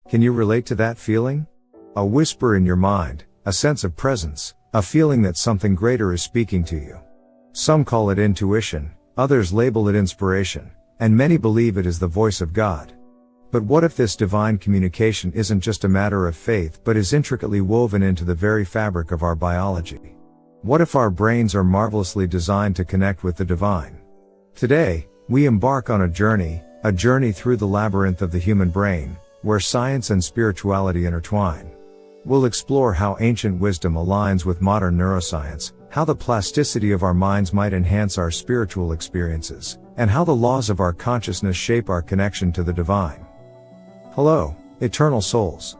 Can you relate to that feeling? A whisper in your mind, a sense of presence, a feeling that something greater is speaking to you. Some call it intuition, others label it inspiration, and many believe it is the voice of God. But what if this divine communication isn't just a matter of faith but is intricately woven into the very fabric of our biology? What if our brains are marvelously designed to connect with the divine? Today, we embark on a journey through the labyrinth of the human brain, where science and spirituality intertwine. We'll explore how ancient wisdom aligns with modern neuroscience, how the plasticity of our minds might enhance our spiritual experiences, and how the laws of our consciousness shape our connection to the divine. Hello, eternal souls.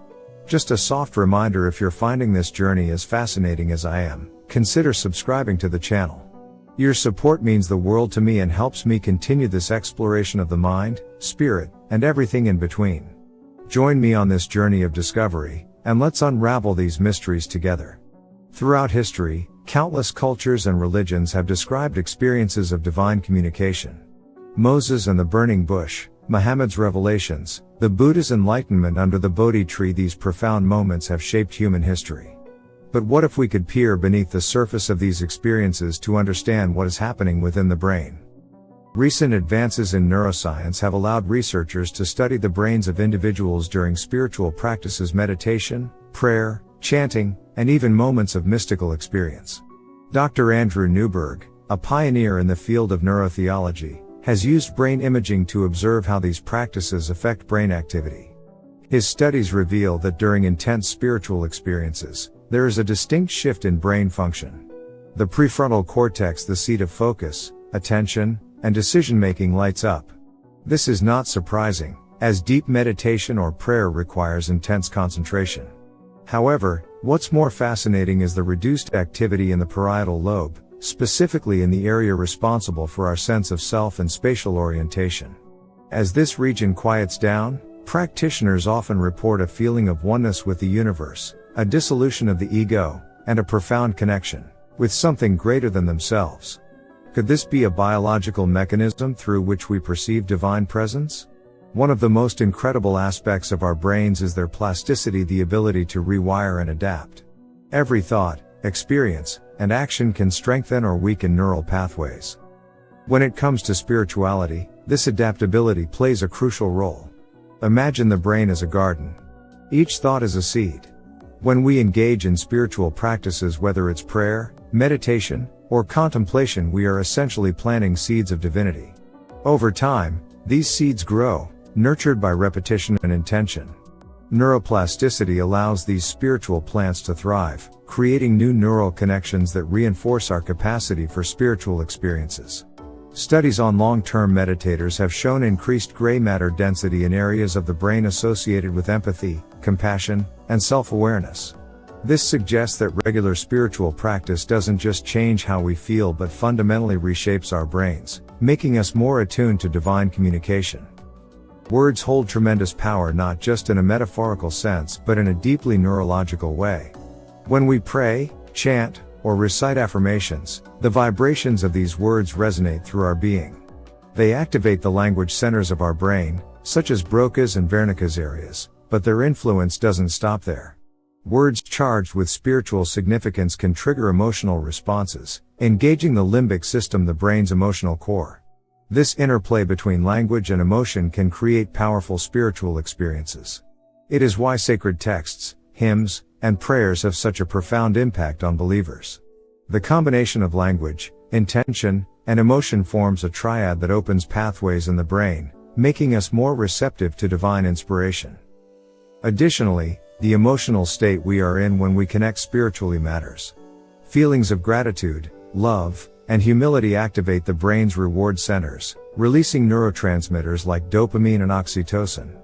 Just a soft reminder, if you're finding this journey as fascinating as I am, consider subscribing to the channel. Your support means the world to me and helps me continue this exploration of the mind, spirit, and everything in between. Join me on this journey of discovery, and let's unravel these mysteries together. Throughout history, countless cultures and religions have described experiences of divine communication. Moses and the burning bush, Muhammad's revelations, the Buddha's enlightenment under the Bodhi tree, these profound moments have shaped human history. But what if we could peer beneath the surface of these experiences to understand what is happening within the brain? Recent advances in neuroscience have allowed researchers to study the brains of individuals during spiritual practices, meditation, prayer, chanting, and even moments of mystical experience. Dr. Andrew Newberg, a pioneer in the field of neurotheology, has used brain imaging to observe how these practices affect brain activity. His studies reveal that during intense spiritual experiences, there is a distinct shift in brain function. The prefrontal cortex, the seat of focus, attention, and decision-making, lights up. This is not surprising, as deep meditation or prayer requires intense concentration. However, what's more fascinating is the reduced activity in the parietal lobe, specifically in the area responsible for our sense of self and spatial orientation. As this region quiets down, practitioners often report a feeling of oneness with the universe, a dissolution of the ego, and a profound connection with something greater than themselves. Could this be a biological mechanism through which we perceive divine presence? One of the most incredible aspects of our brains is their plasticity, the ability to rewire and adapt. Every thought, experience, and action can strengthen or weaken neural pathways. When it comes to spirituality, this adaptability plays a crucial role. Imagine the brain as a garden. Each thought is a seed. When we engage in spiritual practices, whether it's prayer, meditation, or contemplation, we are essentially planting seeds of divinity. Over time, these seeds grow, nurtured by repetition and intention. Neuroplasticity allows these spiritual plants to thrive, creating new neural connections that reinforce our capacity for spiritual experiences. Studies on long-term meditators have shown increased gray matter density in areas of the brain associated with empathy, compassion, and self-awareness. This suggests that regular spiritual practice doesn't just change how we feel but fundamentally reshapes our brains, making us more attuned to divine communication. Words hold tremendous power, not just in a metaphorical sense but in a deeply neurological way. When we pray, chant, or recite affirmations, the vibrations of these words resonate through our being. They activate the language centers of our brain, such as Broca's and Wernicke's areas, but their influence doesn't stop there. Words charged with spiritual significance can trigger emotional responses, engaging the limbic system, the brain's emotional core. This interplay between language and emotion can create powerful spiritual experiences. It is why sacred texts, hymns, and prayers have such a profound impact on believers. The combination of language, intention, and emotion forms a triad that opens pathways in the brain, making us more receptive to divine inspiration. Additionally, the emotional state we are in when we connect spiritually matters. Feelings of gratitude, love, and humility activate the brain's reward centers, releasing neurotransmitters like dopamine and oxytocin.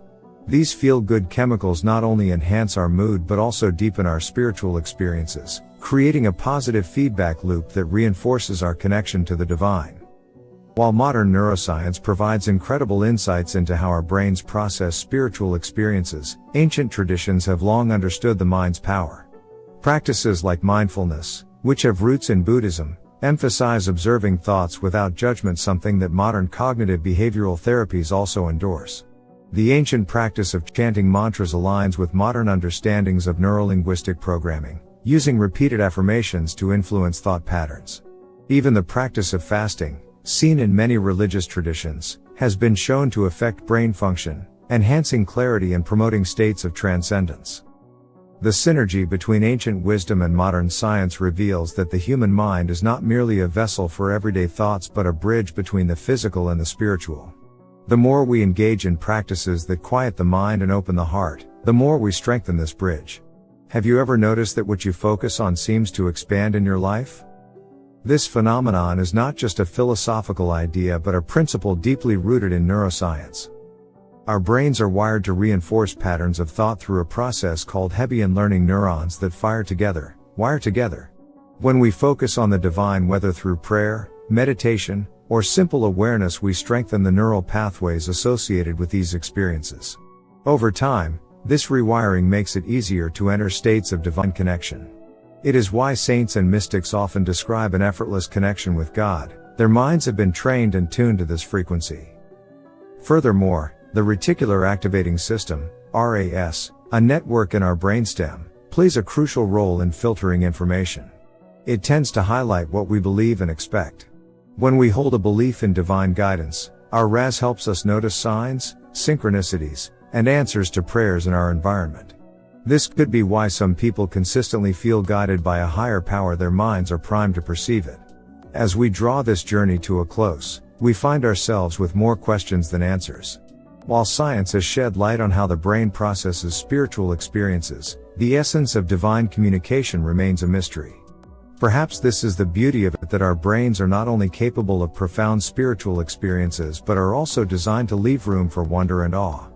These feel-good chemicals not only enhance our mood but also deepen our spiritual experiences, creating a positive feedback loop that reinforces our connection to the divine. While modern neuroscience provides incredible insights into how our brains process spiritual experiences, ancient traditions have long understood the mind's power. Practices like mindfulness, which have roots in Buddhism, emphasize observing thoughts without judgment, something that modern cognitive behavioral therapies also endorse. The ancient practice of chanting mantras aligns with modern understandings of neurolinguistic programming, using repeated affirmations to influence thought patterns. Even the practice of fasting, seen in many religious traditions, has been shown to affect brain function, enhancing clarity and promoting states of transcendence. The synergy between ancient wisdom and modern science reveals that the human mind is not merely a vessel for everyday thoughts but a bridge between the physical and the spiritual. The more we engage in practices that quiet the mind and open the heart, the more we strengthen this bridge. Have you ever noticed that what you focus on seems to expand in your life? This phenomenon is not just a philosophical idea but a principle deeply rooted in neuroscience. Our brains are wired to reinforce patterns of thought through a process called Hebbian learning neurons that wire together. When we focus on the divine, whether through prayer, meditation, or simple awareness, we strengthen the neural pathways associated with these experiences. Over time, this rewiring makes it easier to enter states of divine connection. It is why saints and mystics often describe an effortless connection with God. Their minds have been trained and tuned to this frequency. Furthermore, the reticular activating system, RAS, a network in our brainstem, plays a crucial role in filtering information. It tends to highlight what we believe and expect. When we hold a belief in divine guidance, our RAS helps us notice signs, synchronicities, and answers to prayers in our environment. This could be why some people consistently feel guided by a higher power. Their minds are primed to perceive it. As we draw this journey to a close, we find ourselves with more questions than answers. While science has shed light on how the brain processes spiritual experiences, the essence of divine communication remains a mystery. Perhaps this is the beauty of it, that our brains are not only capable of profound spiritual experiences but are also designed to leave room for wonder and awe.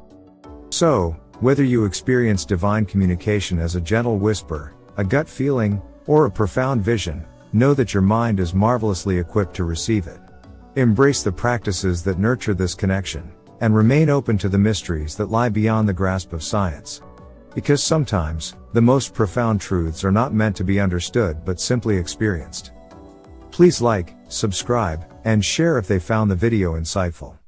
So, whether you experience divine communication as a gentle whisper, a gut feeling, or a profound vision, know that your mind is marvelously equipped to receive it. Embrace the practices that nurture this connection, and remain open to the mysteries that lie beyond the grasp of science. Because sometimes, the most profound truths are not meant to be understood but simply experienced. Please like, subscribe, and share if they found the video insightful.